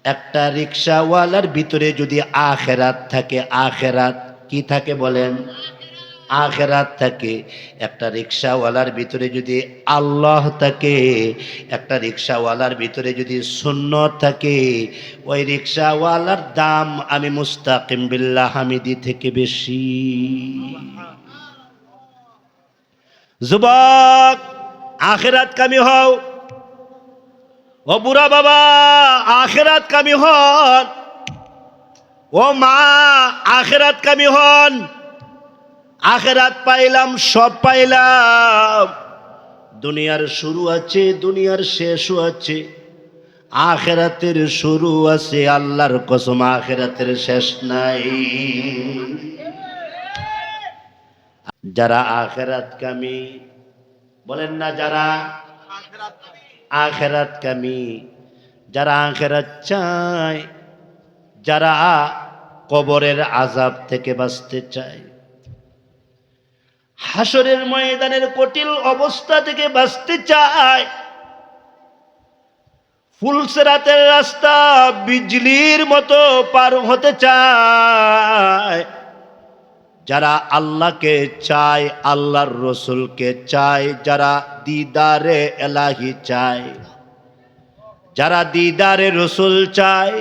একটা রিকশাওয়ালার ভিতরে যদি আখেরাত থাকে, আখেরাত কি থাকে বলেন? আখেরাত থাকে। একটা রিকশাওয়ালার ভিতরে যদি আল্লাহ থাকে, একটা রিকশাওয়ালার ভিতরে যদি সুন্নত থাকে, ওই রিকশাওয়ালার দাম আমি মুস্তাকিম বিল্লাহ হামিদি থেকে বেশি। যুবক, আখেরাত কামি হও। ও বুড়া বাবা, আখেরাত কামি হন। ও মা, আখেরাত কামি হন। আখেরাত পাইলাম, সব পাইলাম। দুনিয়ার শুরু আছে, দুনিয়ার শেষও আছে। আখেরাতের শুরু আছে, আল্লাহর কসম আখেরাতের শেষ নাই। যারা আখেরাত কামি, বলেন না যারা আখেরাত কামি, যারা আখেরাত চায়, যারা কবরের আযাব থেকে বাঁচতে চায়, হাসরের ময়দানের কঠিন অবস্থা থেকে বাঁচতে চায়, ফুলসিরাতের রাস্তা বিজলির মতো পার হতে চায়, যারা আল্লাহকে চায়, আল্লাহর রসুলকে চায়, যারা দিদারে এলাহি চায়, যারা দিদারে রসুল চায়,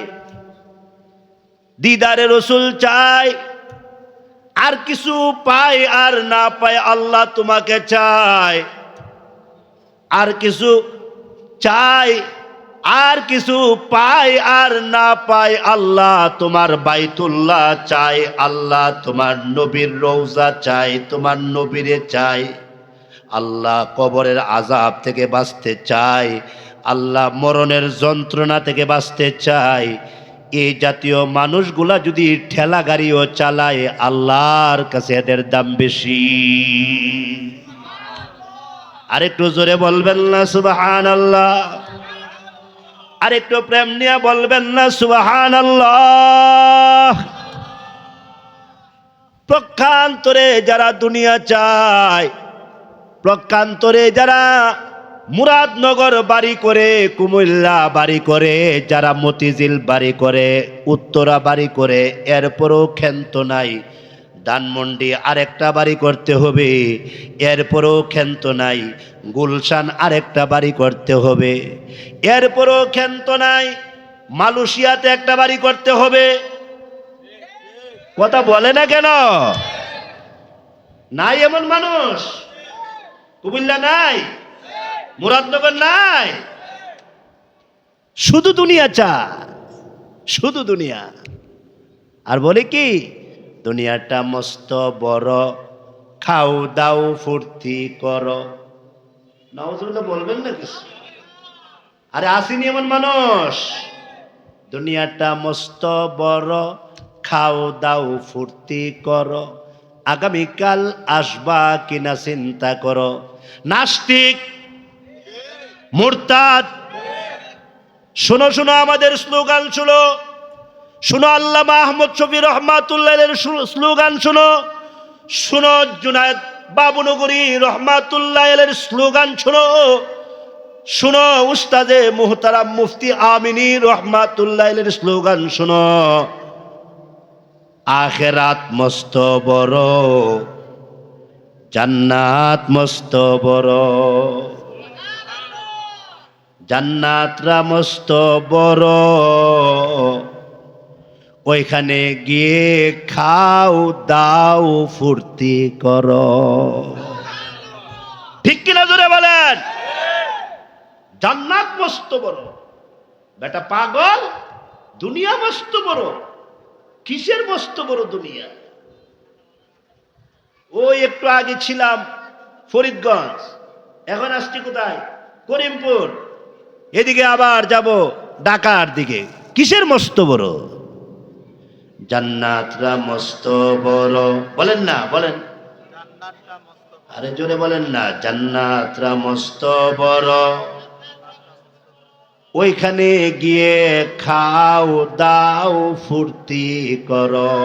দিদারে রসুল চায়, আর কিছু পায় আর না পায় আল্লাহ তোমাকে চায়, আর কিছু চায় আর কিছু পায় আর না পায় আল্লাহ তোমার বাইতুল্লাহ চায়, আল্লাহ তোমার নবীর রওজা চায়, তোমার নবীরে চায়। আল্লাহ কবরের আযাব থেকে বাঁচতে চায়, আল্লাহ মরণের যন্ত্রণা থেকে বাঁচতে চায়। এই জাতীয় মানুষগুলা যদি ঠেলা গাড়িও চালায়, আল্লাহর কাছে এদের দাম বেশি। আরেকটু জোরে বলবেন না সুবহানাল্লাহ? আরেকটু প্রেম নিয়ে বলবেন না সুবহানাল্লাহ? প্রক্ষান্তরে যারা দুনিয়া চায়, প্রক্ষান্তরে যারা মুরাদনগর বাড়ি করে, কুমিল্লা বাড়ি করে, যারা মতিঝিল বাড়ি করে, উত্তরা বাড়ি করে, এরপরও ক্ষান্ত নাই, ধানমন্ডি আরেকটা বাড়ি করতে হবে, এরপরও ক্ষান্ত নাই, গুলশান আরেকটা বাড়ি করতে হবে, এরপরও ক্ষান্ত নাই, মালয়েশিয়াতে একটা বাড়ি করতে হবে। কথা বলে না কেন? নাই এমন মানুষ? কুমিল্লা নাই, মুরাদনগর নাই, শুধু দুনিয়া চায়, শুধু দুনিয়া। আর বলে কি, দুনিয়াটা মস্ত বড়, খাও দাও ফুর্তি করো। নাউজুবিল্লাহ বলবেন না কিছু? আরে আসেনি এমন মানুষ? দুনিয়াটা মস্ত বড়, খাও দাও ফুর্তি করো, আগামীকাল আসবা কিনা চিন্তা করো। নাস্তিক, মুরতাদ, শোনো শোনো আমাদের স্লোগান শোনো, শোনো আল্লামা আহমদ শফি রহমাতুল্লাহের স্লোগান শোনো, শোনো জুনায়েদ বাবুনগরী রহমাতুল্লাহের স্লোগান শোনো, শোনো উস্তাদে মুহতারাম মুফতি আমিনী রহমাতুল্লাহের স্লোগান শোনো। আখেরাত মস্ত বড়, জান্নাত মস্ত বড়, জান্নাতরা মস্ত বড়, ওইখানে গিয়ে খাও দাও ফুর্তি করো। ঠিক কিনা জোরে বলেন? জান্নাত মস্ত বড়। বেটা পাগল, দুনিয়া মস্ত বড়। কিসের মস্ত বড় দুনিয়া? ওই একটু আগে ছিলাম ফরিদগঞ্জ, এখন আসছি কোথায়? করিমপুর। এদিকে আবার যাব ঢাকার দিকে। কিসের মস্ত বড়? জান্নাতরা মস্ত বড়। বলেন না, বলেন আরে জোরে বলেন না। জান্নাতরা মস্ত বড়, ওইখানে গিয়ে খাও দাও ফুর্তি করো।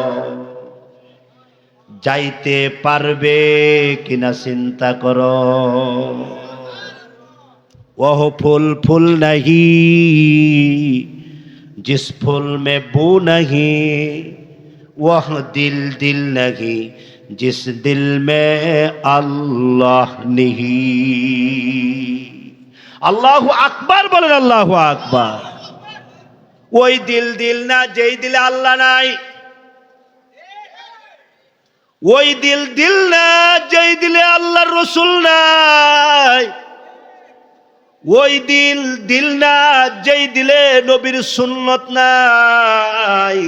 যাইতে পারবে কিনা চিন্তা করো। ওহ ফুল ফুল নাহি जिस फूल में बू नहीं वह दिल दिल नहीं जिस दिल में अल्लाह नहीं। আল্লাহু আকবার বলেন, আল্লাহু আকবার। ওই দিল দিল না যেই দিলে আল্লাহ নাই, ওই দিল দিল না যেই দিলে আল্লাহর রসুল নাই, ওই দিল দিল না যেই দিলে নবীর সুন্নত নাই।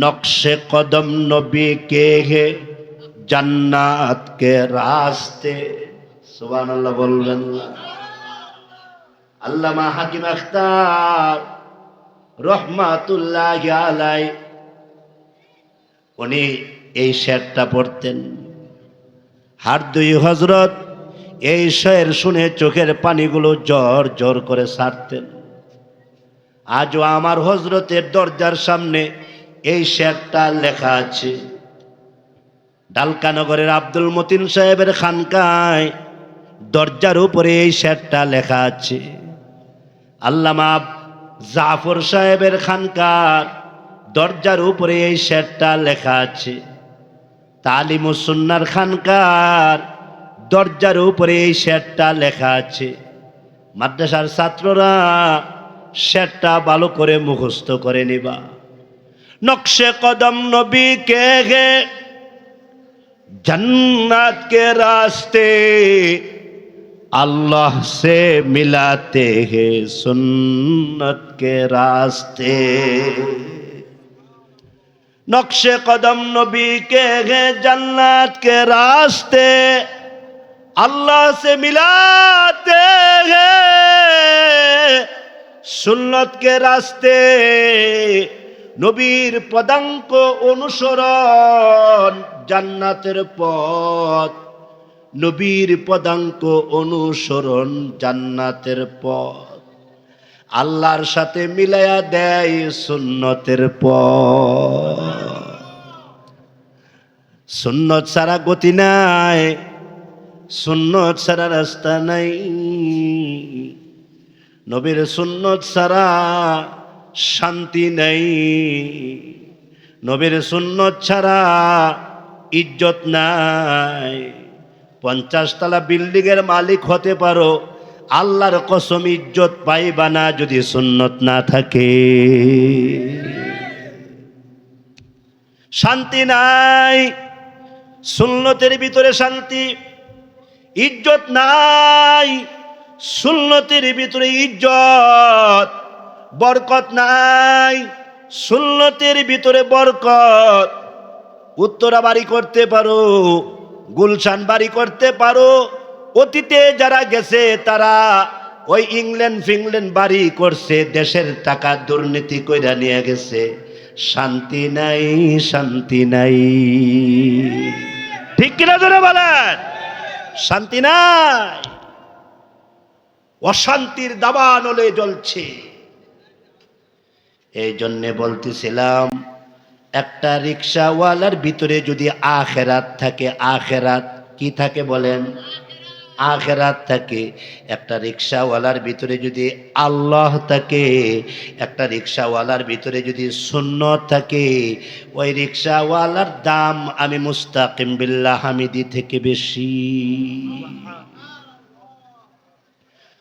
নকশে কদম নবী কে হে জান্নাত কে রাস্তে, সুবহানাল্লাহ বলবেন। আল্লামা হাকিম আখতার রহমাতুল্লাহি আলাইহি উনি এই শেরটা পড়তেন। হার দুই হযরত এই শের শুনে চোখের পানিগুলো জোর জোর করে ছাড়তেন। আজও আমার হযরতের দরজার সামনে এই শেরটা লেখা আছে। ডালকানগরের আব্দুল মতিন সাহেবের খানকায় দরজার উপরে এই শেরটা লেখা আছে। আল্লামা জাফর সাহেবের খানকার দরজার উপরে এই শেরটা লেখা আছে। তালিমুস সুন্নাহর খানকার দরজার উপরে এই শেরটা লেখা আছে। মাদ্রাসার ছাত্ররা শেরটা ভালো করে মুখস্থ করে নিবা। নকশে কদম নবী কে গে जन्नत के रास्ते अल्लाह से मिलाते हैं सुन्नत के रास्ते। नक्शे कदम नबी के हैं जन्नत के रास्ते अल्लाह से मिलाते हैं सुन्नत के रास्ते। নবীর পদাঙ্ক অনুসরণ জান্নাতের পথ, নবীর পদাঙ্ক অনুসরণ জান্নাতের পথ, আল্লাহর সাথে মিলায়া দেয় সুন্নতের পথ। সুন্নত ছাড়া গতি নাই, সুন্নত ছাড়া রাস্তা নাই, নবীর সুন্নত ছাড়া শান্তি নাই, নবীর সুন্নত ছাড়া ইজ্জত নাই। 50 তলা বিল্ডিং এর মালিক হতে পারো, আল্লাহর কসম ইজ্জত পাইবা না যদি সুন্নত না থাকে। শান্তি নাই, সুন্নতের ভিতরে শান্তি। ইজ্জত নাই, সুন্নতের ভিতরে ইজ্জত। বরকত নাই, সুন্নতের ভিতরে বরকত। উত্তরা বাড়ি করতে পারো, গুলশান বাড়ি করতে পারো, অতীতে যারা গেছে তারা ওই ইংল্যান্ড ফিংল্যান্ড বাড়ি করছে, দেশের টাকা দুর্নীতি কইরা নিয়ে গেছে। শান্তি নাই, শান্তি নাই, ঠিক কিনা জোরে বলেন? শান্তি নাই, অশান্তির দাবানলে জ্বলছে। এই জন্যে বলতেছিলাম, একটা রিক্সাওয়ালার ভিতরে যদি আখেরাত থাকে, আখেরাত কি থাকে বলেন? আখেরাত থাকে। একটা রিক্সাওয়ালার ভিতরে যদি আল্লাহ থাকে, একটা রিক্সাওয়ালার ভিতরে যদি সুন্নত থাকে, ওই রিক্সাওয়ালার দাম আমি মুস্তাকিম বিল্লাহ হামিদি থেকে বেশি।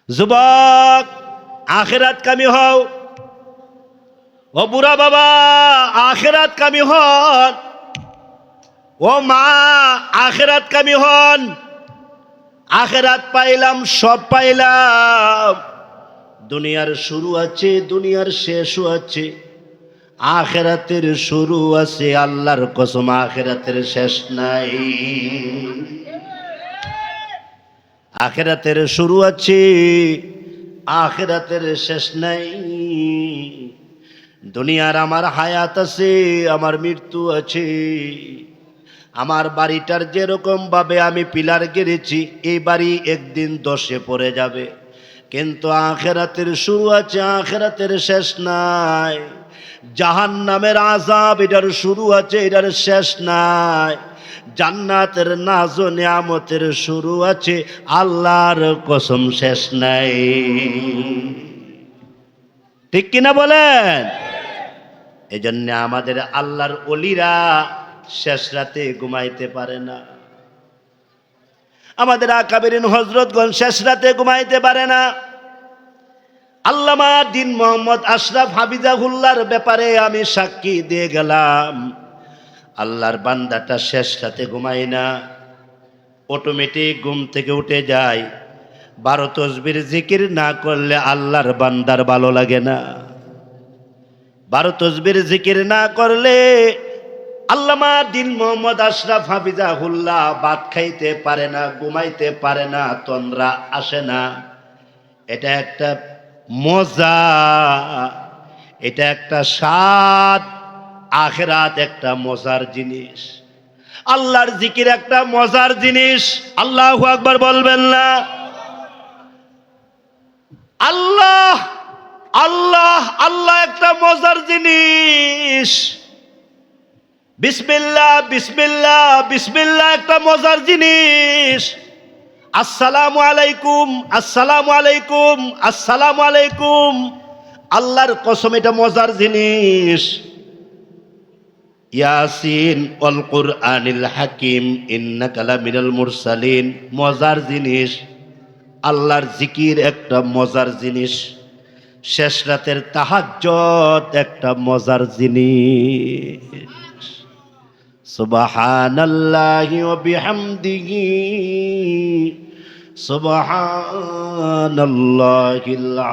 যুবক, আখেরাত কামি হও। ও বুড়া বাবা, আখেরাত কামি হন। ও মা, আখেরাত কামি হন। আখেরাত পাইলাম, সব পাইলাম। দুনিয়ার শুরু আছে, দুনিয়ার শেষও আছে। আখেরাতের শুরু আছে, আল্লাহর কসম আখেরাতের শেষ নাই। আখেরাতের শুরু আছে, আখেরাতের শেষ নাই। দুনিয়ার আমার হায়াত আছে, আমার মৃত্যু আছে। আমার বাড়িটার যেরকম ভাবে আমি পিলার গেড়েছি, এই বাড়ি একদিন দশে পড়ে যাবে। কিন্তু আখেরাতের শুরু আছে, আখেরাতের শেষ নাই। জাহান্নামের আযাব, এটার শুরু আছে, এটার শেষ নাই। জান্নাতের নাজ ও নিয়ামতের শুরু আছে, আল্লাহর কসম শেষ নাই। ঠিক কিনা বলেন? এজন্য আমাদের আল্লাহর ওলিরা শেষ রাতে ঘুমাইতে পারে না। আমাদের আকাবেরিন হযরতগণ শেষ রাতে ঘুমাইতে পারে না। আল্লামা দ্বীন মোহাম্মদ আশরাফ হাফিজাহুল্লাহর ব্যাপারে আমি সাক্ষী দিয়ে গেলাম, আল্লাহর বান্দাটা শেষ রাতে ঘুমায় না, অটোমেটিক ঘুম থেকে উঠে যায়। 12 তসবির জিকির না করলে আল্লাহর বান্দার ভালো লাগে না। 12 তসবির জিকির না করলে আল্লামা দ্বীন মোহাম্মদ আশরাফ হাফিজাহুল্লাহ ভাত খাইতে পারে না, ঘুমাইতে পারে না, তন্দ্রা আসে না। এটা একটা মজা, এটা একটা স্বাদ। আখিরাত একটা মজার জিনিস, আল্লাহর জিকির একটা মজার জিনিস। আল্লাহু আকবার বলবেন না? আল্লাহ আল্লাহ আল্লাহ একটা মজার জিনিস। বিসমিল্লাহ বিসমিল্লাহ বিসমিল্লাহ একটা মজার জিনিস। আসসালামু আলাইকুম আসসালামু আলাইকুম আসসালামু আলাইকুম, আল্লাহর কসম এটা মজার জিনিস। ইয়াসিন ওয়াল কুরআনিল হাকিম ইন্নাকা লামিনাল মুরসালিন, মজার জিনিস। আল্লাহর জিকির একটা মজার জিনিস। শেষ রাতের তাহাজ্জুদ একটা মজার জিনিস। সুবহানাল্লাহি ওয়া বিহামদিহি সুবহানাল্লাহিল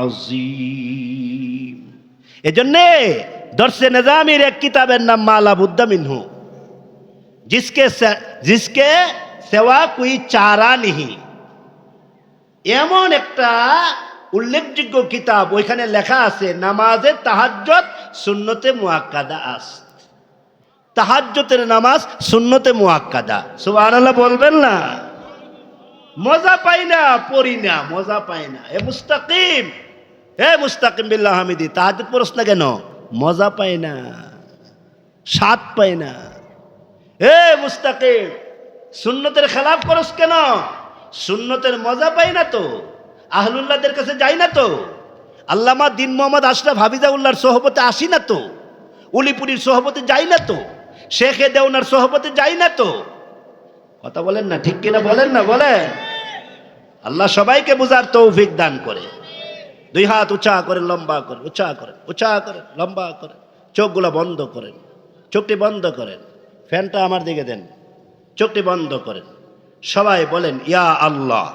আযীম। এজন্যে দরসে নিজামের এক কিতাবের নাম মালা বুদ্দা মিনহু, জিসকে সেওয়া কোই চারা নিহি, এমন একটা উল্লেখযোগ্য কিতাব। ওইখানে লেখা আছে নামাজে তাহাজ্জুদ সুন্নতে মুআক্কাদা আছে। তাহাজ্জুদের নামাজ সুন্নতে মুআক্কাদা। সুবহানাল্লাহ বলবেন না? মজা পাই না, পড়ি না, মজা পাই না। এ মুস্তাকিম, হে মুস্তাকিম বিল্লাহ হামিদি, তাহাজ্জুদ পড়ছ না কেন? মজা পাই না, স্বাদ পাই না। হে মুস্তাকিম, সুন্নতের খেলাফ করস কেন? সুন্নতের মজা পাই না তো, আহলুল্লাহদের কাছে যাই না তো, আল্লামা দ্বীন মোহাম্মদ আশরাফ হাফিজাহুল্লাহর সোহবতে আসি না তো, উলিপুরির সোহবতে যাই না তো, শেখে দেওনার সোহবতে যাই না তো। কথা বলেন না? ঠিক কিনা বলেন না? বলেন। আল্লাহ সবাইকে বুঝার তৌফিক দান করে। দুই হাত উঁচা করে, লম্বা করে, উঁচা করেন, উঁচা করেন, লম্বা করেন। চোখগুলো বন্ধ করেন, চোখটি বন্ধ করেন। ফ্যানটা আমার দিকে দেন, চোখটি বন্ধ করেন। সবাই বলেন ইয়া আল্লাহ।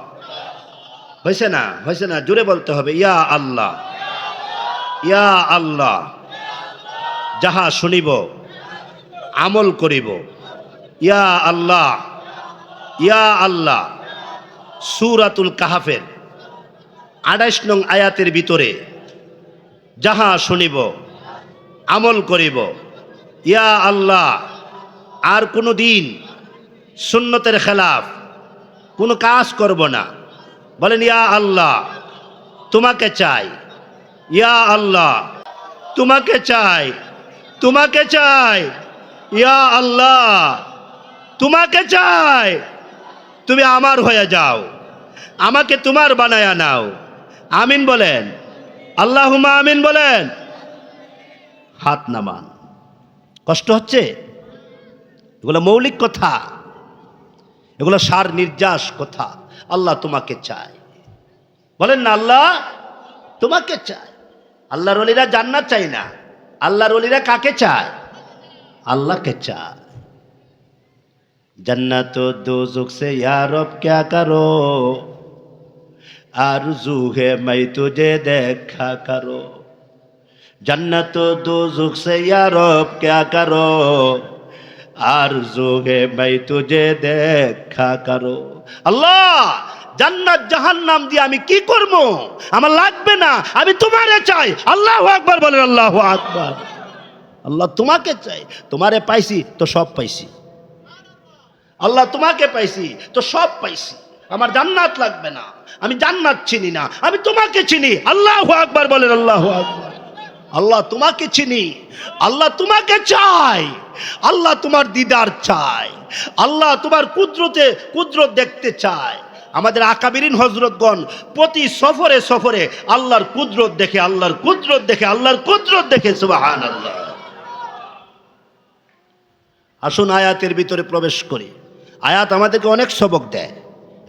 হয়েছে না? হয়েছে না? জুড়ে বলতে হবে ইয়া আল্লাহ, ইয়া আল্লাহ। যাহা শুনিব আমল করিব, ইয়া আল্লাহ, ইয়া আল্লাহ। সূরাতুল কাহাফের 28 নং আয়াতের ভিতরে যাহা শুনিব আমল করিব, ইয়া আল্লাহ। আর কোনো দিন সুন্নতের খেলাফ কোনো কাজ করব না। বলেন ইয়া আল্লাহ, তোমাকে চাই, ইয়া আল্লাহ, তোমাকে চাই, তোমাকে চাই, ইয়া আল্লাহ, তোমাকে চাই। তুমি আমার হয়ে যাও, আমাকে তোমার বানায়া নাও। আমিন বলেন, আল্লাহুম্মা আমিন বলেন। হাত নামান। কষ্ট হচ্ছে? এগুলো মৌলিক কথা, এগুলো সার নির্যাস কথা। আল্লাহ তোমাকে চায়, বলেন না আল্লাহ তোমাকে চায়। আল্লাহর ওলিরা জান্নাত চায় না, আল্লাহর ওলিরা কাকে চায়? আল্লাহকে চায়। जन्नत दोज़ख से या रब क्या करो, आरज़ू है मैं तुझे देखा करो। जन्नत दोज़ख से या रब क्या करो, आरज़ू है मैं तुझे देखा करो। अल्लाह জান্নাত জাহান্নাম দিয়ে আমি কি করব? আমার লাগবে না, আমি তোমারে চাই। আল্লাহু আকবার বলেন, আল্লাহু আকবার। আল্লাহ তোমাকে চাই, তোমারে পাইছি তো সব পাইছি। আল্লাহ তোমাকে পাইছি তো সব পাইছি, আমার জান্নাত লাগবে না, আমি জান্নাত চিনি না, আমি তোমাকে চিনি। আল্লাহু আকবার বলেন, আল্লাহু আকবার। আল্লাহ তোমাকে চিনি, আল্লাহ তোমাকে চাই, আল্লাহ তোমার দিদার চাই, আল্লাহ তোমার কুদরত দেখতে চায়, আমাদের আকাবিরিন হযরতগণ প্রতি সফরে সফরে আল্লাহর কুদরত দেখে, আল্লাহর কুদরত দেখে, আল্লাহর কুদরত দেখে। সুবহানাল্লাহ। আসুন আয়াতের ভিতরে প্রবেশ করি। আয়াত আমাদেরকে অনেক সবক দেয়।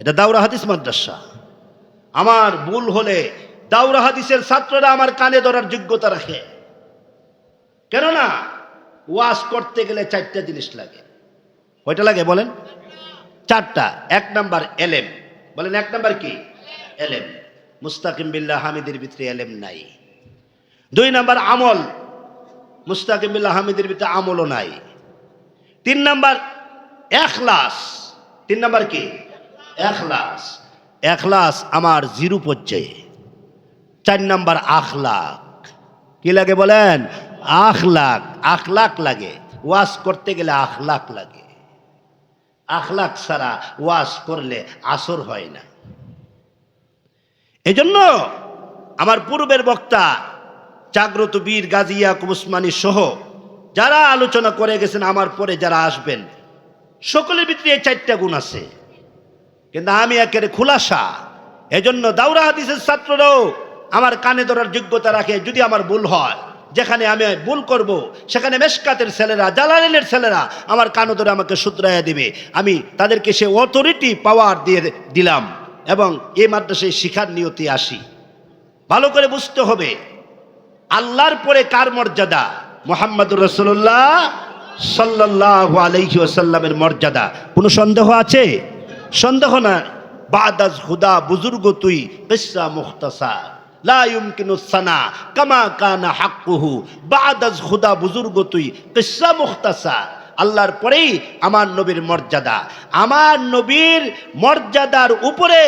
এটা দাওরা হাদিস মাদ্রাসা। আমার ভুল হলে দাওরা হাদিসের ছাত্ররা আমার কানে ধরার যোগ্যতা রাখে। কেননা ওয়াজ করতে গেলে 4টা জিনিস লাগে। কয়টা লাগে বলেন? 4টা। 1 নাম্বার এলেম। বলেন 1 নাম্বার কি? এলেম। মুস্তাকিম বিল্লাহ হামিদের ভিতরে এলেম নাই। 2 নাম্বার আমল। মুস্তাকিম বিল্লাহ হামিদের ভিতরে আমলও নাই। 3 নাম্বার ইখলাস। 3 নাম্বার কি? ইখলাস। ইখলাস আমার 0 পর্যায়ে। 4 নাম্বার আখলাক। কি লাগে বলেন? আখলাক। আখলাক লাগে। ওয়াজ করতে গেলে আখলাক লাগে। আখলাক ছাড়া ওয়াজ করলে আসর হয় না। এজন্য আমার পূর্বের বক্তা জাগ্রত বীর গাজী ইয়াকুব উসমানী সহ যারা আলোচনা করে গেছেন, আমার পরে যারা আসবেন, সকলের ভিতরে এই 4টা গুণ আছে। কিন্তু আমি একেবারে খুলাসা। এজন্য দাওরা হাদিসের ছাত্ররাও আমার কানে ধরার যোগ্যতা রাখে। যদি আমার ভুল হয়, যেখানে আমি ভুল করব, সেখানে মেশকাতের ছেলেরা, জালালিনের ছেলেরা আমার কানে ধরে আমাকে শুধরাইয়া দিবে। আমি তাদেরকে সে অথরিটি পাওয়ার দিয়ে দিলাম এবং এই মাদ্রাসায় শিখার নিয়তে আসি। ভালো করে বুঝতে হবে আল্লাহর পরে কার মর্যাদা? মুহাম্মদুর রাসূলুল্লাহ সাল্লাল্লাহু আলাইহি ওয়াসাল্লামের মর্যাদা। কোনো সন্দেহ আছে? সন্দেহ না। বাদাজ খুদা বুজুর্গ তুই কিসসা মুখতাসার লা ইউমকিনু সানা কামা কানা হাক্কুহু। বাদাজ খুদা বুজুর্গ তুই কিসসা মুখতাসার। আল্লাহর পরেই আমার নবীর মর্যাদা। আমার নবীর মর্যাদার উপরে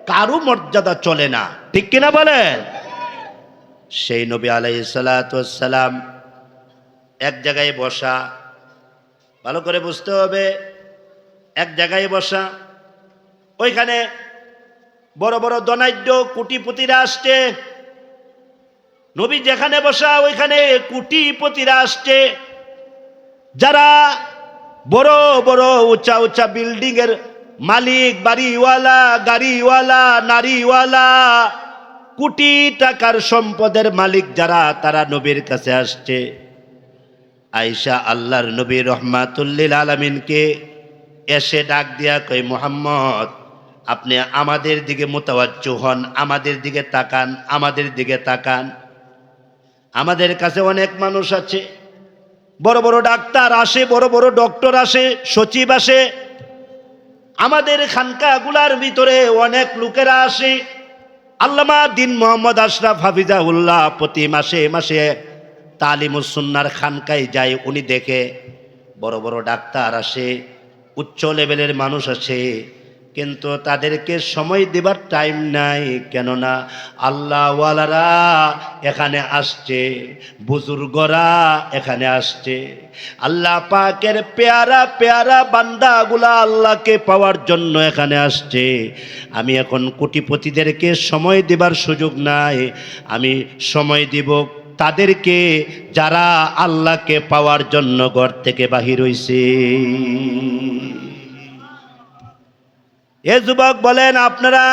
কারো মর্যাদা চলে না। ঠিক কিনা বলেন? সেই নবী আলাইহিস সালাতু ওয়াস সালাম এক জায়গায় বসা। ভালো করে বুঝতে হবে, এক জায়গায় বসা। ওইখানে বড় বড় ধনাঢ্য কোটিপতিরা আসছে। নবী যেখানে বসা ওইখানে কোটিপতিরা আসছে। যারা বড় বড় উঁচা উঁচা বিল্ডিং এর মালিক, বাড়িওয়ালা, গাড়িওয়ালা, নারীওয়ালা, কোটি টাকার সম্পদের মালিক যারা, তারা নবীর কাছে আসছে। আয়েশা আল্লাহর নবী রহমাতুল লিল আলামিনকে এসে ডাক দিয়া কই, মুহাম্মদ আপনি আমাদের দিকে মুতাওয়াজ্জু হন, আমাদের দিকে তাকান, আমাদের দিকে তাকান। আমাদের কাছে অনেক মানুষ আছে, বড় বড় ডাক্তার আসে, বড় বড় ডক্টর আসে, সচিব আসে। আমাদের খানকাগুলার ভিতরে অনেক লোকেরা আসে। আল্লামা দিন মোহাম্মদ আশরাফ হাফিজাহুল্লাহ প্রতি মাসে মাসে তালিমুস সুন্নাহর খানকায় যায়। উনি দেখে বড় বড় ডাক্তার আসে, উচ্চ লেভেলের মানুষ আসে, কিন্তু তাদেরকে সময় দেবার টাইম নাই। কেননা আল্লাহওয়ালারা এখানে আসছে, বুজুর্গরা এখানে আসছে। আল্লাহ পাকের পেয়ারা পেয়ারা বান্দাগুলা আল্লাহকে পাওয়ার জন্য এখানে আসছে। আমি এখন কোটিপতিদেরকে সময় দেবার সুযোগ নাই। আমি সময় দিব তাদেরকে যারা আল্লাহকে পাওয়ার জন্য ঘর থেকে বাহির হইছে। এ যুবক বলেন, আপনারা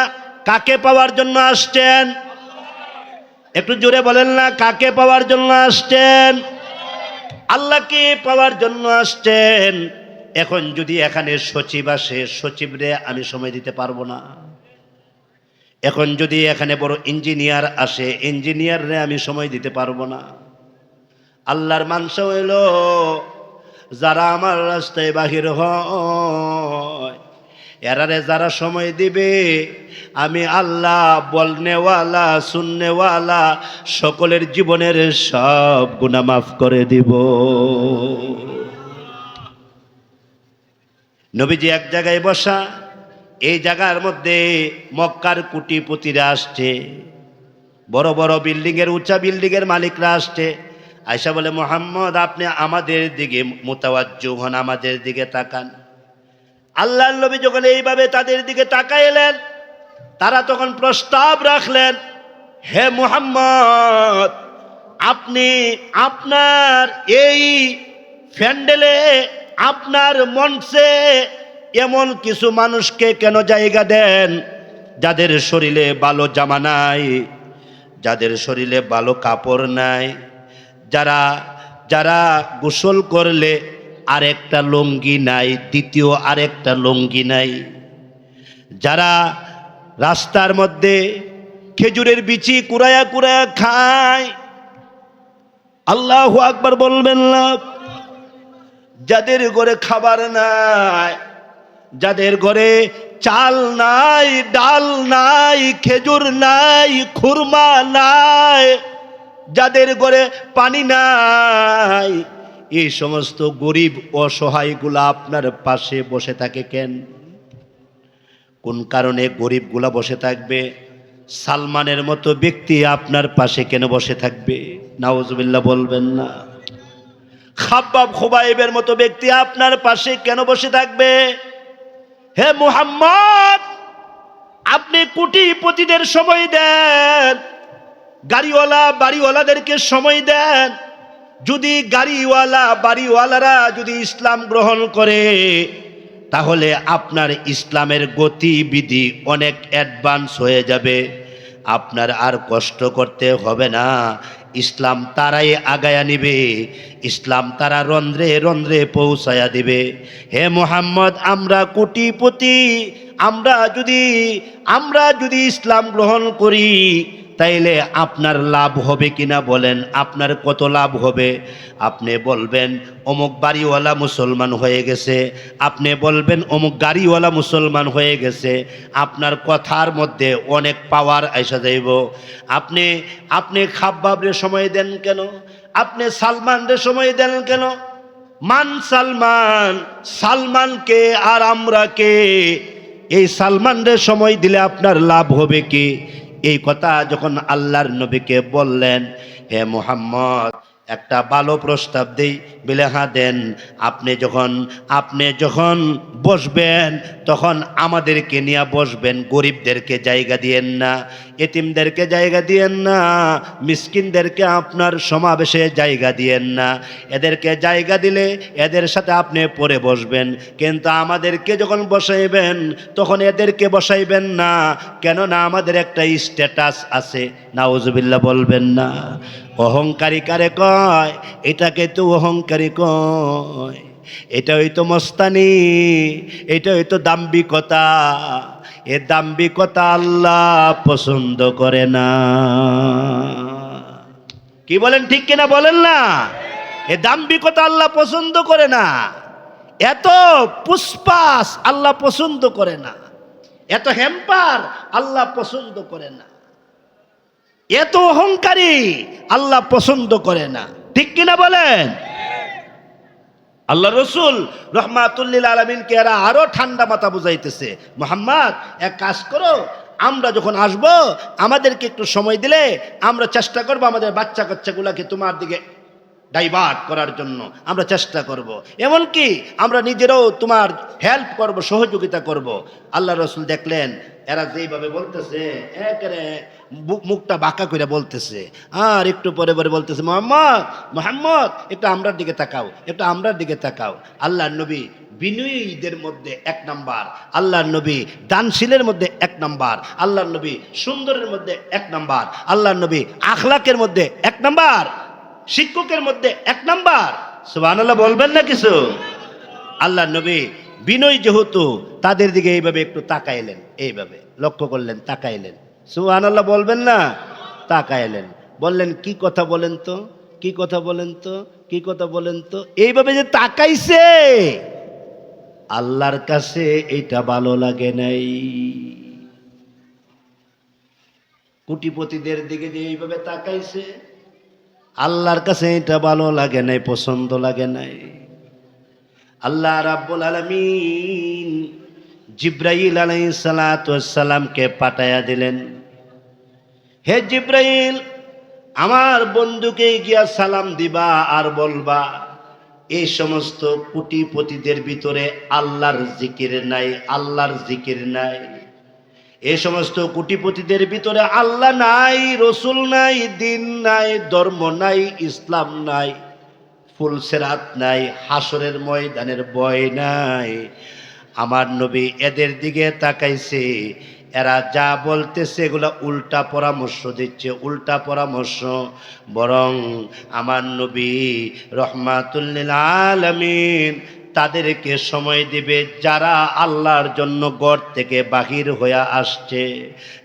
কাকে পাওয়ার জন্য আসছেন? একটু জোরে বলেন না, কাকে পাওয়ার জন্য আসছেন? আল্লাহকে পাওয়ার জন্য আসছেন। এখন যদি এখানে সচিব আসে, সচিবরে আমি সময় দিতে পারবো না। এখন যদি এখানে বড় ইঞ্জিনিয়ার আসে, ইঞ্জিনিয়ারে আমি সময় দিতে পারবো না। আল্লাহর মানসা হইল যারা আমার রাস্তায় বাহির হয়, এরারে যারা সময় দিবে, আমি আল্লাহ বলনেওয়ালা শুননেওয়ালা সকলের জীবনের সব গুনাহ মাফ করে দিব। নবীজি এক জায়গায় বসা। এই জায়গার মধ্যে মক্কার কোটিপতিরা আসছে, বড় বড় বিল্ডিং এর উঁচা বিল্ডিং এর মালিকরা আসছে। আয়েশা বলে, মুহাম্মদ আপনি আমাদের দিকে মুতাওয়াজ্জু হন, আমাদের দিকে তাকান। আল্লাহর নবী যখন এইভাবে তাদের দিকে তাকাইলেন, তারা তখন প্রস্তাব রাখলেন, হে মুহাম্মদ আপনি আপনার এই প্যান্ডেলে, আপনার মঞ্চে এমন কিছু মানুষকে কেন জায়গা দেন যাদের শরীরে ভালো জামা নাই, যাদের শরীরে ভালো কাপড় নাই, যারা যারা গোসল করলে আরেকটা লুঙ্গি নাই, দ্বিতীয় আরেকটা লুঙ্গি নাই, যারা রাস্তার মধ্যে খেজুরের বিচি কুড়ায়া কুড়ায়া খায়, আল্লাহু আকবার বলবেন না। যাদের ঘরে খাবার নাই, যাদের ঘরে চাল নাই, ডাল নাই, খেজুর নাই, খুরমা নাই, যাদের ঘরে পানি নাই, এই সমস্ত গরিব অসহায়গুলা আপনার পাশে বসে থাকে কেন? কোন কারণে গরিবগুলা বসে থাকবে? সালমানের মতো ব্যক্তি আপনার পাশে কেন বসে থাকবে? নাউজুবিল্লাহ বলবেন না। খাব্বাব খুবাইবের মতো ব্যক্তি আপনার পাশে কেন বসে থাকবে? হে মুহাম্মদ, আপনি কোটিপতিদের সময় দেন, গাড়িওয়ালা বাড়িওয়ালাদেরকে সময় দেন। যদি গাড়িওয়ালা বাড়িওয়ালারা যদি ইসলাম গ্রহণ করে, তাহলে আপনার ইসলামের গতিবিধি অনেক অ্যাডভান্স হয়ে যাবে। আপনার আর কষ্ট করতে হবে না। ইসলাম তারাই আগায়া নিবে, ইসলাম তারা রন্ধ্রে রন্ধ্রে পৌঁছায়া দিবে। হে মুহাম্মদ, আমরা কোটিপতি, আমরা যদি ইসলাম গ্রহণ করি, তাইলে আপনার লাভ হবে কিনা বলেন? আপনার কত লাভ হবে? আপনি বলবেন অমুক বাড়িওয়ালা মুসলমান হয়ে গেছে, আপনি বলবেন অমুক গাড়িওয়ালা মুসলমান হয়ে গেছে, আপনার কথার মধ্যে অনেক পাওয়ার আইসা যাইব। আপনি খাব্বাবরে সময় দেন কেন? আপনি সালমানরে সময় দেন কেন? মান সালমান, সালমানকে আর আমরা কে? এই সালমানরে সময় দিলে আপনার লাভ হবে কি? এই কথা যখন আল্লাহর নবীকে বললেন, হে মুহাম্মদ, একটা ভালো প্রস্তাব দেই, বলে হ্যাঁ দেন। আপনি যখন বসবেন, তখন আমাদেরকে নিয়ে বসবেন। গরিবদেরকে জায়গা দিয়েন না, এতিমদেরকে জায়গা দিয়েন না, মিসকিনদেরকে আপনার সমাবেশে জায়গা দিয়েন না। এদেরকে জায়গা দিলে এদের সাথে আপনি পরে বসবেন, কিন্তু আমাদেরকে যখন বসাইবেন তখন এদেরকে বসাইবেন না। কেননা আমাদের একটা স্ট্যাটাস আছে। নাউজুবিল্লাহ বলবেন না। অহংকারী কারে কয়? এটাকে তো অহংকারী কয়। এটা হইতো মস্তানি, এটা হইতো দাম্ভিকতা। এ দাম্ভিকতা আল্লাহ পছন্দ করে না। কি বলেন, ঠিক কিনা বলেন না? এ দাম্ভিকতা আল্লাহ পছন্দ করে না। এত পুষ্পাস আল্লাহ পছন্দ করে না। এত হ্যাম্পার আল্লাহ পছন্দ করে না। এত অহংকারী আল্লাহ পছন্দ করে না। ঠিক কিনা বলেন? আল্লাহ রসুল রহমাতুল্লিল আলামিনকে এরা আরো ঠান্ডা মাথা বুঝাইতেছে, মুহাম্মদ এক কাজ করো, আমরা যখন আসব আমাদেরকে একটু সময় দিলে আমরা চেষ্টা করব আমাদের বাচ্চা কাচ্চাগুলাকে তোমার দিকে ডাইভার্ট করার জন্য আমরা চেষ্টা করব। এমনকি আমরা নিজেরাও তোমার হেল্প করব, সহযোগিতা করব। আল্লাহ রসুল দেখলেন এরা যেইভাবে বলতেছে, একেবারে মুখটা বাঁকা করে বলতেছে, আর একটু পরে পরে বলতেছে, মোহাম্মদ একটু আমরার দিকে তাকাও, একটু আমরার দিকে তাকাও। আল্লাহর নবী বিনয়ীদের মধ্যে এক নাম্বার, আল্লাহর নবী দানশীলের মধ্যে এক নাম্বার, আল্লাহর নবী সুন্দরের মধ্যে এক নাম্বার, আল্লাহর নবী আখলাকের মধ্যে এক নাম্বার, শিক্ষকের মধ্যে এক নাম্বার। সুবহানাল্লাহ বলবেন না কিছু? আল্লাহর নবী বিনয় যেহেতু, তাদের দিকে এইভাবে একটু তাকাইলেন, এইভাবে লক্ষ্য করলেন, তাকাইলেন। সুবহানাল্লাহ বলবেন না? তাকাইলেন, বললেন কি কথা বলেন তো, কি কথা বলেন তো, কি কথা বলেন তো। এইভাবে যে তাকাইছে, আল্লাহর কাছে এইটা ভালো লাগে নাই। কোটিপতিদের দিকে যে এইভাবে তাকাইছে, আল্লাহর কাছে এটা ভালো লাগে নাই, পছন্দ লাগে নাই। আল্লাহ রাব্বুল আলামিন জিব্রাইল আলাইহিস সালাতু ওয়াস সালামকে পাঠায়া দিলেন, হে জিব্রাইল, আমার বন্ধুকে গিয়া সালাম দিবা আর বলবা এই সমস্ত কোটিপতিদের ভিতরে আল্লাহর জিকির নাই, আল্লাহর জিকির নাই। এই সমস্ত কোটিপতিদের ভিতরে আল্লাহ নাই, রসুল নাই, দিন নাই, ধর্ম নাই, ইসলাম নাই, ফুলসেরাত নাই, হাসরের ময়দানের ভয় নাই। আমার নবী এদের দিকে তাকাইছে, এরা যা বলতেছে এগুলা উল্টা পরামর্শ দিচ্ছে, উল্টা পরামর্শ। বরং আমার নবী রহমাতুল লিল আলামিন তাদেরকে সময় দিবে যারা আল্লাহর জন্য ঘর থেকে বাহির হয়ে আসছে,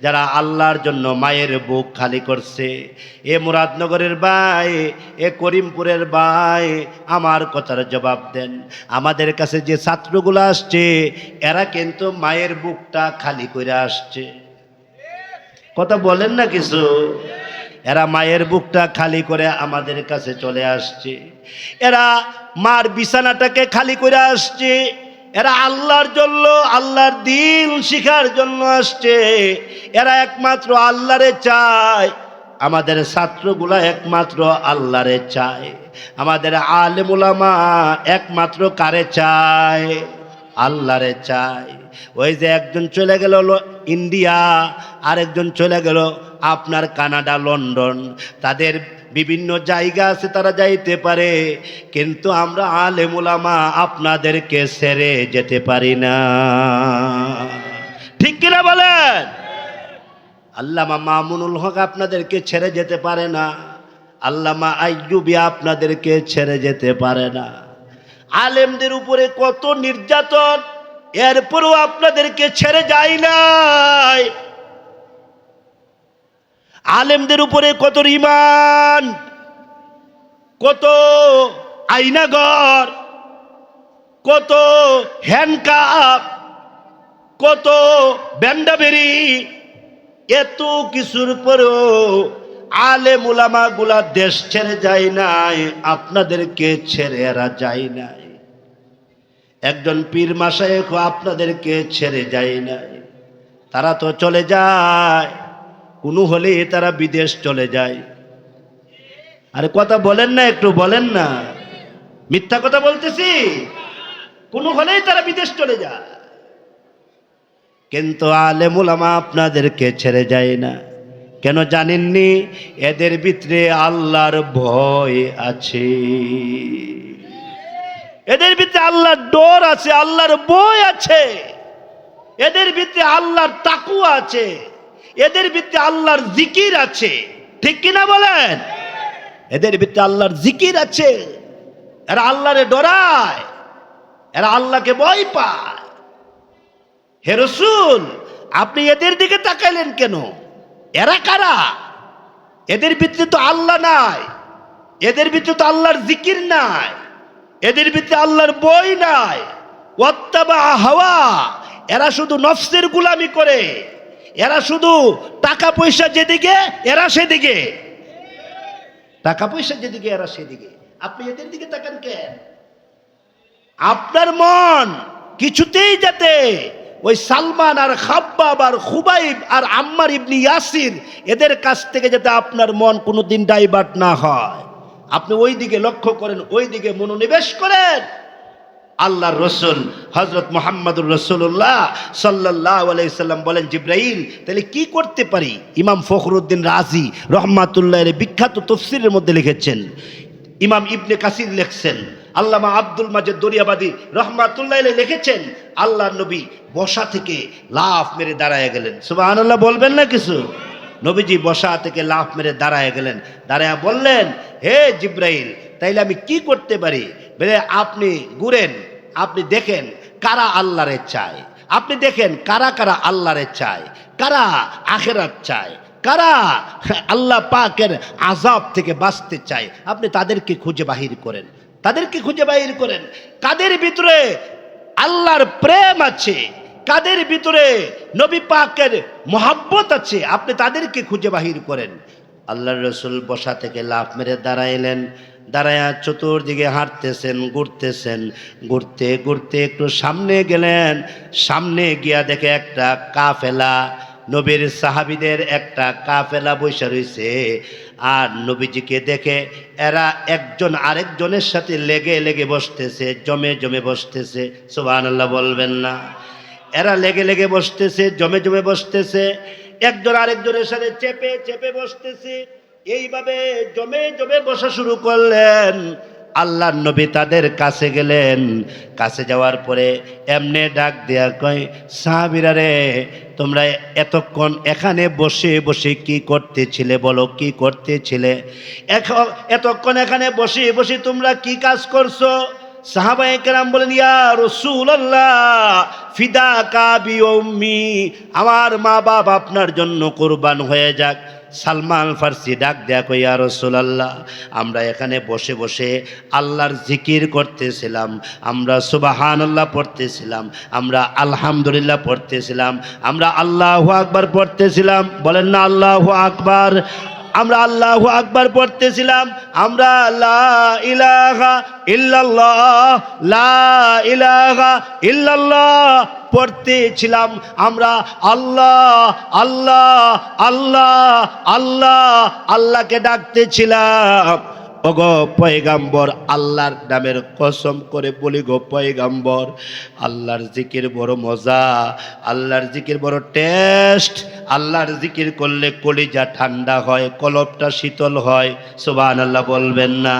যারা আল্লাহর জন্য মায়ের বুক খালি করছে। এ মুরাদনগরের ভাই, এ করিমপুরের ভাই, আমার কথার জবাব দেন। আমাদের কাছে যে ছাত্রগুলো আসছে এরা কিন্তু মায়ের বুকটা খালি করে আসছে। কথা বলেন না কিছু? এরা মায়ের বুকটা খালি করে আমাদের কাছে চলে আসছে। এরা মার বিছানাটাকে খালি করে আসছে। এরা আল্লাহর জন্য, আল্লাহর দিন শিখার জন্য আসছে। এরা একমাত্র আল্লাহরে চায়। আমাদের ছাত্রগুলা একমাত্র আল্লাহরে চায়। আমাদের আলেম উলামা একমাত্র কারে চায়? আল্লাহরে চায়। ওই যে একজন চলে গেল ইন্ডিয়া, আরেকজন চলে গেল আপনার কানাডা, লন্ডন, তাদের বিভিন্ন জায়গা আছে, তারা যাইতে পারে, কিন্তু আমরা আলেম উলামা আপনাদেরকে ছেড়ে যেতে পারি না। ঠিক কিনা বলেন? আল্লামা মামুনুল হক আপনাদেরকে ছেড়ে যেতে পারে না, আল্লামা আইয়ুবী আপনাদেরকে ছেড়ে যেতে পারে না। আলেমদের উপরে কত নির্যাতন, এরপরও আপনাদেরকে ছেড়ে যায় নাই। আলেমদের উপরে কত রিমান্ড, কত আইনাগর, কত হ্যান্ডকাপ, কত ব্যান্ডাবেরি, এত কিছুর পরেও আলেম উলামা গুলা দেশ ছেড়ে যায় নাই, আপনাদেরকে ছেড়ে এরা যায় নাই। একজন পীর মাশায়েখ আপনাদেরকে ছেড়ে যায় নাই। তারা তো চলে যায়, কোনো হলে তারা বিদেশ চলে যায়। আরে কথা বলেন না, একটু বলেন না, মিথ্যা কথা বলতেছি? কোনো হলেই তারা বিদেশ চলে যায়, কিন্তু আলেম উলামা আপনাদেরকে ছেড়ে যায় না। কেন জানেননি? এদের ভিতরে আল্লাহর ভয় আছে, এদের ভিতরে আল্লাহর ডর আছে, আল্লাহর ভয় আছে, এদের ভিতরে আল্লাহর তাকওয়া আছে, এদের ভিতরে আল্লাহর জিকির আছে। ঠিক কিনা বলেন? এদের ভিতরে আল্লাহর জিকির আছে। এরা আল্লাহরে ডরায়, এরা আল্লাহকে ভয় পায়। হে রাসূল, আপনি এদের দিকে তাকাইলেন কেন? এরা কারা? এদের ভিতরে তো আল্লাহ নাই, এদের ভিতরে তো আল্লাহর জিকির নাই, এদের ভিতরে আল্লাহর ভয় নাই। ওয়াত্তাবা হাওয়া, এরা শুধু নফসের গোলামি করে, এরা শুধু টাকা পয়সা যেদিকে এরা সেদিকে, টাকা পয়সা যেদিকে এরা সেদিকে। আপনি এদের দিকে তাকান কেন? আপনার মন কিছুতেই যাতে ওই সালমান আর খাব্বাব আর খুবাইব আর আম্মার ইবনে ইয়াসির এদের কাছ থেকে যাতে আপনার মন কোনোদিন ডাইভার্ট না হয়, আপনি ওই দিকে লক্ষ্য করেন, ওই দিকে মনোনিবেশ করেন। আল্লাহর রাসূল হযরত মুহাম্মদুর রাসূলুল্লাহ সাল্লাল্লাহু আলাইহি সাল্লাম বলেন, জিবরাইল তাহলে কি করতে পারি? ইমাম ফখরুদ্দিন রাজি রহমাতুল্লাহ আলাইহি বিখ্যাত তাফসীরের মধ্যে লিখেছেন, ইমাম ইবনে কাসির লিখছেন, আল্লামা আব্দুল মাজেদ দরিয়াবাদী রহমাতুল্লাহ আলাইহি লিখেছেন, আল্লাহর নবী বসা থেকে লাফ মেরে দাঁড়ায় গেলেন। সুবহানাল্লাহ বলবেন না কিছু? নবীজি বসা থেকে লাফ মেরে দাঁড়ায় গেলেন, দাঁড়ায় বললেন, হে জিবরাইল তাইলে আমি কি করতে পারি? বলে আপনি ঘুরেন, আপনি দেখেন কারা আল্লাহরে চায়, আপনি দেখেন কারা কারা আল্লাহরে চায়, কারা আখিরাত চায়, কারা আল্লাহ পাকের আযাব থেকে বাঁচতে চায়, আপনি তাদেরকে খুঁজে বাহির করেন, তাদেরকে খুঁজে বাহির করেন। কাদের ভিতরে আল্লাহর প্রেম আছে, কাদের ভিতরে নবী পাকের মহব্বত আছে, আপনি তাদেরকে খুঁজে বাহির করেন। আল্লাহর রাসূল বসা থেকে লাফ মেরে দাঁড়াইলেন, দাঁড়ায়া চতুর্দিকে হাঁটতেছেন, ঘুরতেছেন, ঘুরতে ঘুরতে একটু সামনে গেলেন। সামনে গিয়া দেখে একটা কাফেলা, নবীর সাহাবীদের একটা কাফেলা বসে রয়েছে। আর নবীজিকে দেখে এরা একজন আরেকজনের সাথে লেগে লেগে বসতেছে, জমে জমে বসতেছে। সুবহানাল্লাহ বলবেন না? এরা লেগে লেগে বসতেছে, জমে জমে বসতেছে, একজন আরেকজনের সাথে চেপে চেপে বসতেছে। এইভাবে জমে জমে বসা শুরু করলেন। আল্লাহর নবী তাদের কাছে গেলেন। কাছে যাওয়ার পরে এমনে ডাক দেয়া কয়, সাহাবীরা রে, তোমরা এতক্ষণ এখানে বসে বসে কি করতেছিলে? বলো, কি করতেছিলে? এতক্ষণ এখানে বসে বসে তোমরা কি কাজ করছো? সাহাবায়ে কেরাম বলেন, ইয়া রাসূলুল্লাহ ফিদাকা বিউম্মি, আমার মা বাপ আপনার জন্য কুরবান হয়ে যাক। সালমান ফার্সি ডাক দেয়া কই, ইয়া রাসূলুল্লাহ, আমরা এখানে বসে বসে আল্লাহর জিকির করতেছিলাম, আমরা সুবহানাল্লাহ পড়তেছিলাম, আমরা আলহামদুলিল্লাহ পড়তেছিলাম, আমরা আল্লাহু আকবার পড়তেছিলাম। বলেন না আল্লাহু আকবার। আমরা আল্লাহু আকবার পড়তেছিলাম, আমরা লা ইলাহা ইল্লাল্লাহ, লা ইলাহা ইল্লাল্লাহ পড়তেছিলাম, আমরা আল্লাহ আল্লাহ আল্লাহ আল্লাহ আল্লাহকে ডাকতেছিলাম। ওগো পয়গাম্বর, আল্লাহর নামের কসম করে বলি গো পয়গাম্বর, আল্লাহর জিকির বড় মজা, আল্লাহর জিকির বড় টেস্ট। আল্লাহর জিকির করলে কলিজা ঠান্ডা হয়, কলবটা শীতল হয়। সুবহানাল্লাহ বলবেন না?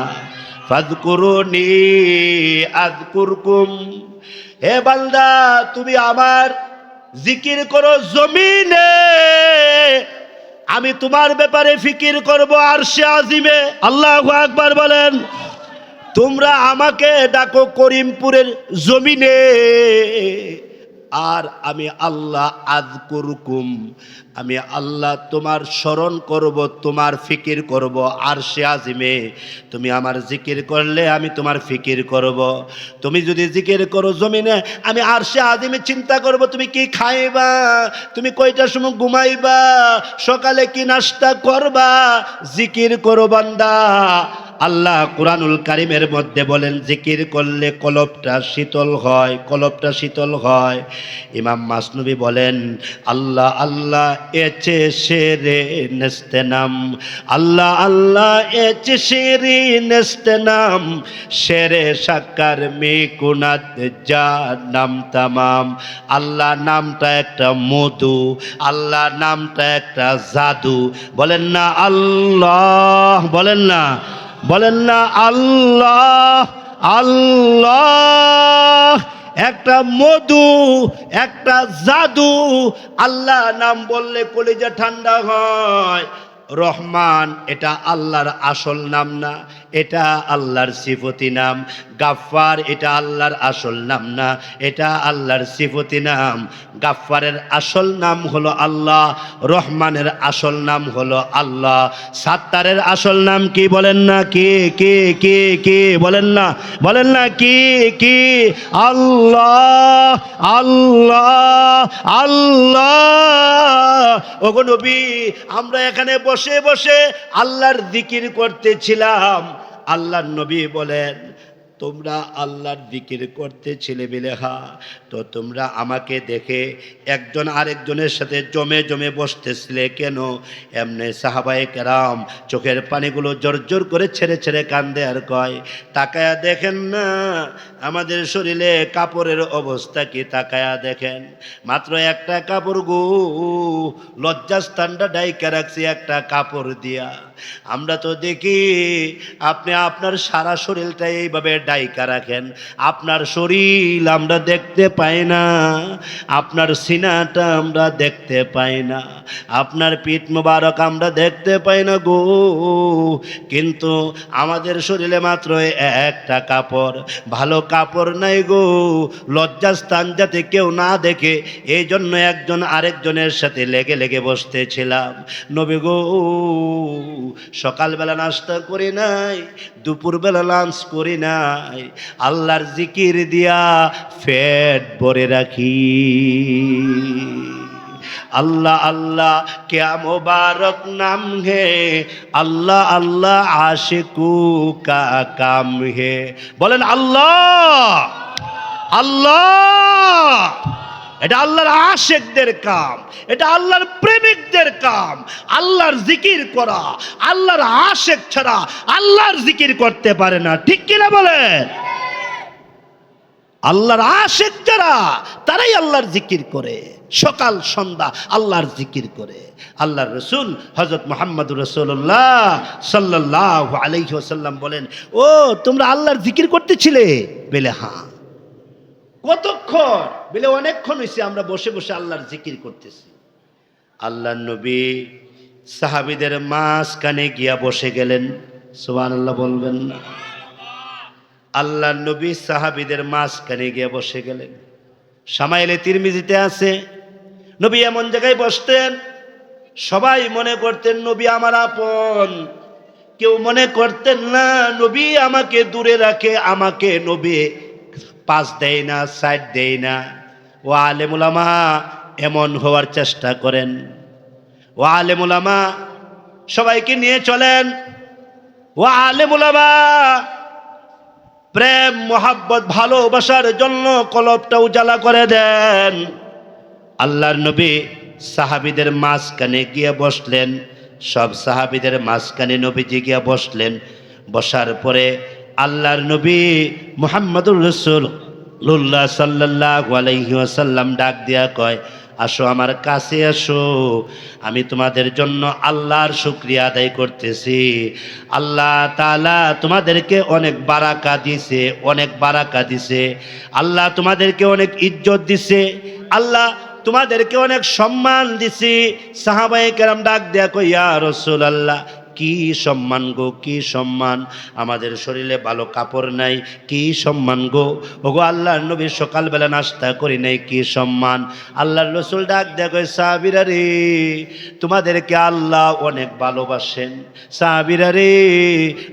ফাযকুরুনি আযকুরকুম, হে বান্দা তুমি আমার জিকির করো জমিনে, আমি তোমার ব্যাপারে ফিকির করব আরশে আজিমে। আল্লাহু আকবার বলেন। তোমরা আমাকে ডাকো করিমপুরের জমিনে, আর আমি আল্লাহ আযকুরকুম, আমি আল্লাহ তোমার স্মরণ করব, তোমার ফিকির করব আরশে আজিমে। তুমি আমার জিকির করলে আমি তোমার ফিকির করব। তুমি যদি জিকির করো জমিনে, আমি আরশে আজিমে চিন্তা করব তুমি কি খাইবা, তুমি কয়টার সময় ঘুমাইবা, সকালে কি নাস্তা করবা। জিকির করো বান্দা। আল্লাহ কুরআনুল কারীমের মধ্যে বলেন, জিকির করলে কলবটা শীতল হয়, কলবটা শীতল হয়। ইমাম মাসনবী বলেন, আল্লাহ আল্লাহ এচে শেরে নেস্তেনাম, আল্লাহ আল্লাহ এচে শেরে নেস্তেনাম, শেরে সাকার মে কুনাত যা নাম তামাম। আল্লাহ নামটা একটা মধু, আল্লাহ নামটা একটা জাদু। বলেন না আল্লাহ, বলেন না, বলেন না আল্লাহ। আল্লাহ একটা মধু, একটা জাদু। আল্লাহ নাম বললে কলিজা ঠান্ডা হয়। রহমান এটা আল্লাহর আসল নাম না, এটা আল্লাহর সিফতি নাম। গাফফার এটা আল্লাহর আসল নাম না, এটা আল্লাহর সিফতি নাম। গাফফারের আসল নাম হলো আল্লাহ, রহমানের আসল নাম হলো আল্লাহ। সাত্তারের আসল নাম কি? বলেন না কি কি কি কি? বলেন না, বলেন না কি কি? আল্লাহ আল্লাহ আল্লাহ। ওগো নবী, আমরা এখানে বসে বসে আল্লাহর জিকির করতেছিলাম। আল্লাহর নবী বলেন, তোমরা আল্লাহর জিকির করতেছিলে বিলেহা, তো তোমরা আমাকে দেখে একজন আরেকজনের সাথে জমে জমে বসতেছিলে কেন? এমনি সাহাবায়ে কেরাম চোখের পানিগুলো জোর জোর করে ছেড়ে ছেড়ে কান্দে আর কয়, তাকায়া দেখেন না আমাদের শরীরে কাপড়ের অবস্থা কি, তাকায়া দেখেন। মাত্র একটা কাপড় গো, লজ্জাস্থানটা ডাইকা রাখছি একটা কাপড় দিয়া। আমরা তো দেখি আপনি আপনার সারা শরীরটা এইভাবে ডাইকা রাখেন, আপনার শরীর আমরা দেখতে পাই না, আপনার সিনাটা আমরা দেখতে পাই না, আপনার পিঠ মোবারক আমরা দেখতে পাই না গো। কিন্তু আমাদের শরীরে মাত্র একটা কাপড়, ভালো কাপড় নাই গো, লজ্জাস্থান যাতে কেউ না দেখে, এই জন্য একজন আরেকজনের সাথে লেগে লেগে বসতেছিলাম। নবী গো, সকালবেলা নাস্তা করি নাই, দুপুরবেলা লাঞ্চ করি নাই, আল্লাহর জিকির দিয়া পেট ভরে রাখি। अल्लाह अल्लाह क्या मुबारक नाम है, अल्लाह अल्लाह आशिकू का काम है। बोलें अल्लाह अल्लाह। এটা আল্লাহর আশিকদের কাম, এটা আল্লাহর প্রেমিকদের কাম। আল্লাহর জিকির করা, আল্লাহর আশিক ছাড়া আল্লাহর জিকির করতে পারে না। ঠিক কিনা বলেন? আল্লাহর আশিক যারা, তারাই আল্লাহর জিকির করে, সকাল সন্ধ্যা আল্লাহর জিকির করে। আল্লাহর রসুল হযরত মুহাম্মদুর রাসূলুল্লাহ সাল্লাল্লাহু আলাইহি ওয়াসাল্লাম বলেন, ও তোমরা আল্লাহর জিকির করতেছিলে? বলে হ্যাঁ। কতক্ষণ? বলে অনেকক্ষণ হয়েছে আমরা বসে বসে আল্লাহর জিকির করতেছি। আল্লাহর নবী সাহাবীদের মাঝখানে গিয়া বসে গেলেন। সুবহানাল্লাহ বলবেন না? আল্লাহর নবী সাহাবীদের মাঝখানে গিয়ে বসে গেলেন। শামাইলে তিরমিজিতে আছে, নবী এমন জায়গায় বসতেন সবাই মনে করতেন নবী আমার আপন, কেউ মনে করতেন না নবী আমাকে দূরে রাখে, আমাকে নবী পাশ দেয় না, সাইড দেয় না। ও আলেম উলামা এমন হওয়ার চেষ্টা করেন। ও আলেম উলামা সবাইকে নিয়ে চলেন। ও আলেম উলামা প্রেম মোহাব্বত ভালোবাসার জন্য কলবটা উজালা করে দেন। আল্লাহর নবী সাহাবীদের মাঝখানে গিয়ে বসলেন। সব সাহাবীদের মাঝখানে নবীজি গিয়ে বসলেন। বসার পরে আল্লাহর নবী মুহাম্মদুর রাসূলুল্লাহ সাল্লাল্লাহু আলাইহি ওয়াসাল্লাম ডাক দিয়া কয়, আসো আমার কাছে আসো, আমি তোমাদের জন্য আল্লাহর শুকরিয়া আদায় করতেছি। আল্লাহ তাআলা তোমাদেরকে অনেক বারাকা দিছে, অনেক বারাকা দিছে। আল্লাহ তোমাদেরকে অনেক ইজ্জত দিছে, আল্লাহ তোমাদেরকে অনেক সম্মান দিছি। সাহাবায়ে কেরাম ডাক দেয়া কই, ইয়া রাসূলুল্লাহ কি সম্মান গো, কি সম্মান? আমাদের শরীরে ভালো কাপড় নাই, কি সম্মান গো? ওগো আল্লাহর নবী সকালবেলা নাস্তা করি নাই, কি সম্মান? আল্লাহর রাসূল ডাক দেয়া কয়, সাহাবীরা রে তোমাদেরকে আল্লাহ অনেক ভালোবাসেন, সাহাবীরা রে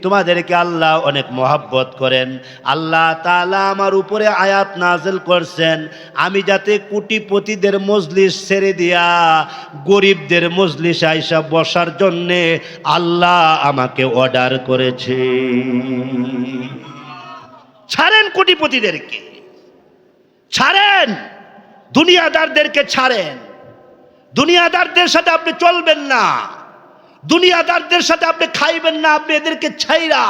তোমাদেরকে আল্লাহ অনেক মহব্বত করেন। আল্লাহ তাআলা আমার উপরে আয়াত নাযিল করছেন, আমি যাতে কোটিপতিদের মজলিস ছেড়ে দিয়া গরিবদের মজলিসে আইসা বসার জন্যে আল্লাহ আমাকে অর্ডার করেছে। ছাড়েন কোটিপতিদেরকে, ছাড়েন দুনিয়াদারদেরকে, ছাড়েন। দুনিয়াদারদের সাথে আপনি চলবেন না, দুনিয়াদারদের সাথে আপনি খাইবেন না। আপনি এদেরকে ছাইরা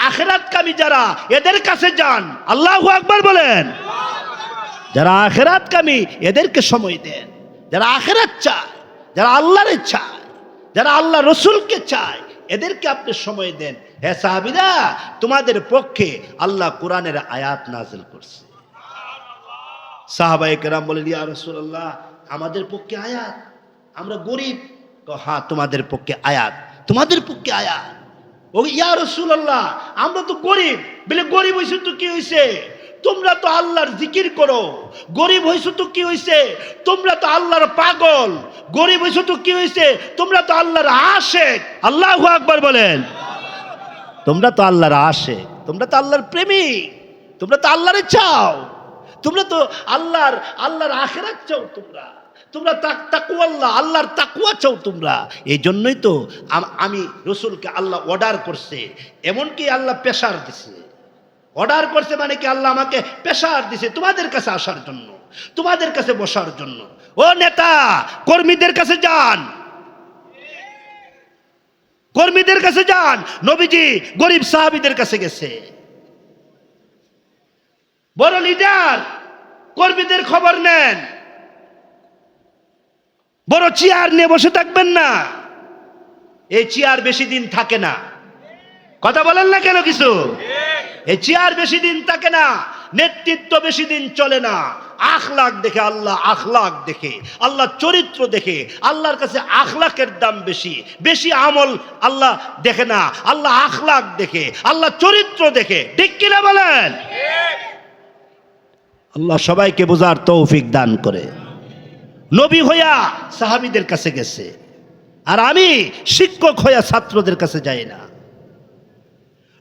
আখিরাতকামী যারা, এদের কাছে যান। আল্লাহু আকবার বলেন। যারা আখিরাতকামী এদেরকে সময় দেন। যারা আখিরাত চায়, যারা আল্লাহরে চায়, যারা আল্লাহ রসুলকে চায়, এদেরকে আপনি সময় দেন। হে সাহাবীরা, তোমাদের পক্ষে আল্লাহ কোরআনের আয়াত নাযিল করছে। সাহাবায়ে কেরাম বলেন, ইয়া রাসূলুল্লাহ আমাদের পক্ষে আয়াত, আমরা গরিব। হ্যাঁ তোমাদের পক্ষে আয়াত, তোমাদের পক্ষে আয়াত। ও ইয়া রাসূলুল্লাহ আমরা তো গরিব। বলে গরিব হইছো তো কি হইছে? তোমরা তো আল্লাহর জিকির করো। গরিব হইছো তো কি হইছে? তোমরা তো আল্লাহর পাগল। গরিব হইছো তো কি হইছে? তোমরা তো আল্লাহর আশিক। আল্লাহু আকবার বলেন। তোমরা তো আল্লাহর আশিক, তোমরা তো আল্লাহর প্রেমিক, তোমরা তো আল্লাহরে চাও, তোমরা তো আল্লাহর আখিরাত চাও, তোমরা তাকওয়াল্লাহ, আল্লাহর তাকওয়া চাও তোমরা। এই জন্যই তো আমি রসুলকে আল্লাহ অর্ডার করছে, এমনকি আল্লাহ প্রেশার দিছে। অর্ডার করছে মানে কি আল্লাহ আমাকে প্রেশার দিছে তোমাদের কাছে আসার জন্য, তোমাদের কাছে বসার জন্য। ও নেতা কর্মীদের কাছে যান, কর্মীদের কাছে যান। নবীজি গরিব সাহাবীদের কাছে গেছে। বড় লিডার কর্মীদের খবর নেন। বড় চেয়ার নিয়ে বসে থাকবেন না, এই চেয়ার বেশি দিন থাকে না। কথা বলেন না কেন কিছু? এই চেয়ার বেশি দিন থাকে না, নেতৃত্ব বেশি দিন চলে না। আখলাক দেখে আল্লাহ, আখলাক দেখে আল্লাহ, চরিত্র দেখে আল্লাহর কাছে আখলাকের দাম বেশি। বেশি আমল আল্লাহ দেখে না, আল্লাহ আখলাক দেখে, আল্লাহ চরিত্র দেখে। ঠিক কিনা বলেন? আল্লাহ সবাইকে বোঝার তৌফিক দান করে। নবী হইয়া সাহাবীদের কাছে গেছে, আর আমি শিক্ষক হইয়া ছাত্রদের কাছে যাই না।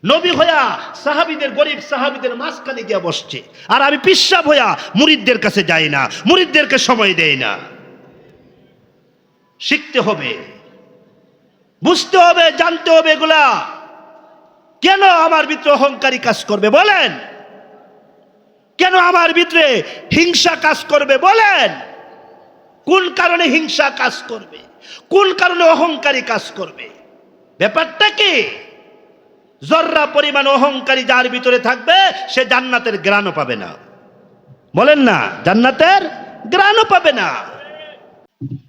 নবী হইয়া সাহাবীদের, গরিব সাহাবীদের মাঝখানে গিয়া বসছে, আর আমি পিশাব হইয়া মুরিদদের কাছে যাই না, মুরিদদেরকে সময় দেই না। শিখতে হবে, বুঝতে হবে, জানতে হবে এগুলা। কেন আমার ভিতরে অহংকারী কাজ করবে বলেন? কেন আমার ভিতরে হিংসা কাজ করবে বলেন? কোন কারণে হিংসা কাজ করবে? কোন কারণে অহংকারী কাজ করবে? ব্যাপারটা কি? জর্রা পরিমাণ অহংকারী যার ভিতরে থাকবে সে জান্নাতের ঘ্রাণও পাবে না। বলেন না, জান্নাতের গ্রাণও পাবে না।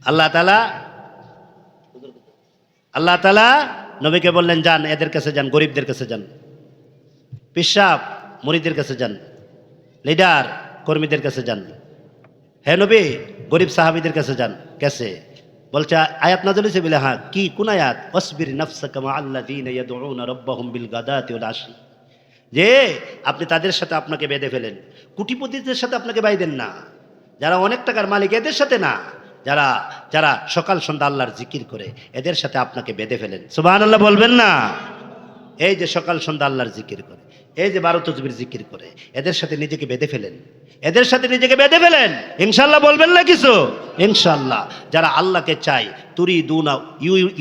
আল্লাহ তাআলা আল্লাহ তাআলা নবীকে বললেন, যান এদের কাছে যান, গরিবদের কাছে যান, পিসাব মুরিদের কাছে যান, লিডার কর্মীদের কাছে যান। হে নবী, গরিব সাহাবীদের কাছে যান। কেসে বলছে আয়াত নাযিল হয়েছে বলে, হ্যাঁ কি কোন আয়াত? ওয়াসবির নাফসাকা মা আল্লাযীনা ইয়াদউনা রাব্বাহুম বিল গাদাতি ওয়াল আশি, যে আপনি তাদের সাথে আপনাকে বেঁধে ফেলেন, কোটিপতিদের সাথে আপনাকে বাইদেন না, যারা অনেক টাকার মালিক এদের সাথে না, যারা যারা সকাল সন্ধ্যা আল্লাহর জিকির করে এদের সাথে আপনাকে বেঁধে ফেলেন। সুবহানাল্লাহ বলবেন না? এই যে সকাল সন্ধ্যা আল্লাহর জিকির করে, এই যে 12 তাসবির জিকির করে, এদের সাথে নিজেকে বেঁধে ফেলেন, এদের সাথে নিজেকে বেঁধে ফেলেন। ইনশাআল্লাহ বলবেন না কিছু? ইনশাআল্লাহ। যারা আল্লাহকে চায়,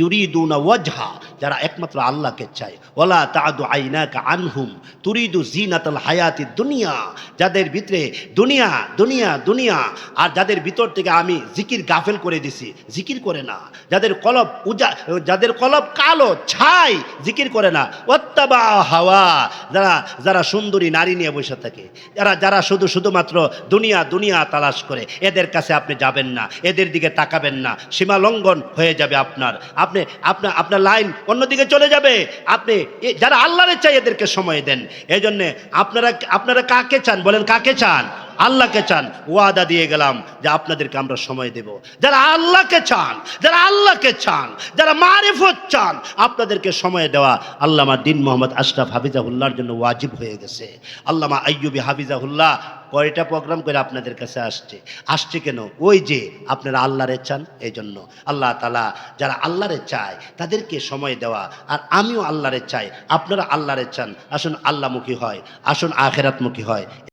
ইউরিদুনা ওয়াজহা, যারা একমাত্র আল্লাহকে চায়, ওয়ালা তা'দু আইনাকা আনহুম তুরিদু জিনাতাল হায়াতিদ দুনিয়া, যাদের ভিতরে দুনিয়া দুনিয়া দুনিয়া, আর যাদের ভিতর থেকে আমি জিকির গাফেল করে দিছি, জিকির করে না, যাদের কলব যাদের কলব কালো ছাই, জিকির করে না, ওয়াত্তাবা হাওয়া, যারা সুন্দরী নারী নিয়ে বসে থাকে, যারা শুধুমাত্র দুনিয়া দুনিয়া তালাশ করে, এদের কাছে আপনি যাবেন না, এদের দিকে তাকাবেন না, সীমা লঙ্ঘন হয়ে যাবে আপনার লাইন অন্যদিকে চলে যাবে। আপনি যারা আল্লাহরে চাই এদেরকে সময় দেন। এই জন্যে আপনারা কাকে চান বলেন? কাকে চান? আল্লাহকে চান। ওয়াদা দিয়ে গেলাম যে আপনাদেরকে আমরা সময় দেব। যারা আল্লাহকে চান, যারা আল্লাহকে চান, যারা মারিফত চান, আপনাদেরকে সময় দেওয়া আল্লামা দ্বীন মোহাম্মদ আশরাফ হাফিজাহুল্লাহর জন্য ওয়াজিব হয়ে গেছে। আল্লামা আইয়ুবী হাফিজাহুল্লাহ কয়টা প্রোগ্রাম করে আপনাদের কাছে আসছে কেন? ওই যে আপনারা আল্লাহরে চান, এই জন্য। আল্লাহ তাআলা যারা আল্লাহরে চায় তাদেরকে সময় দেওয়া, আর আমিও আল্লাহরে চাই, আপনারা আল্লাহরে চান। আসুন আল্লাহমুখী হয়, আসুন আখিরাতমুখী হয়।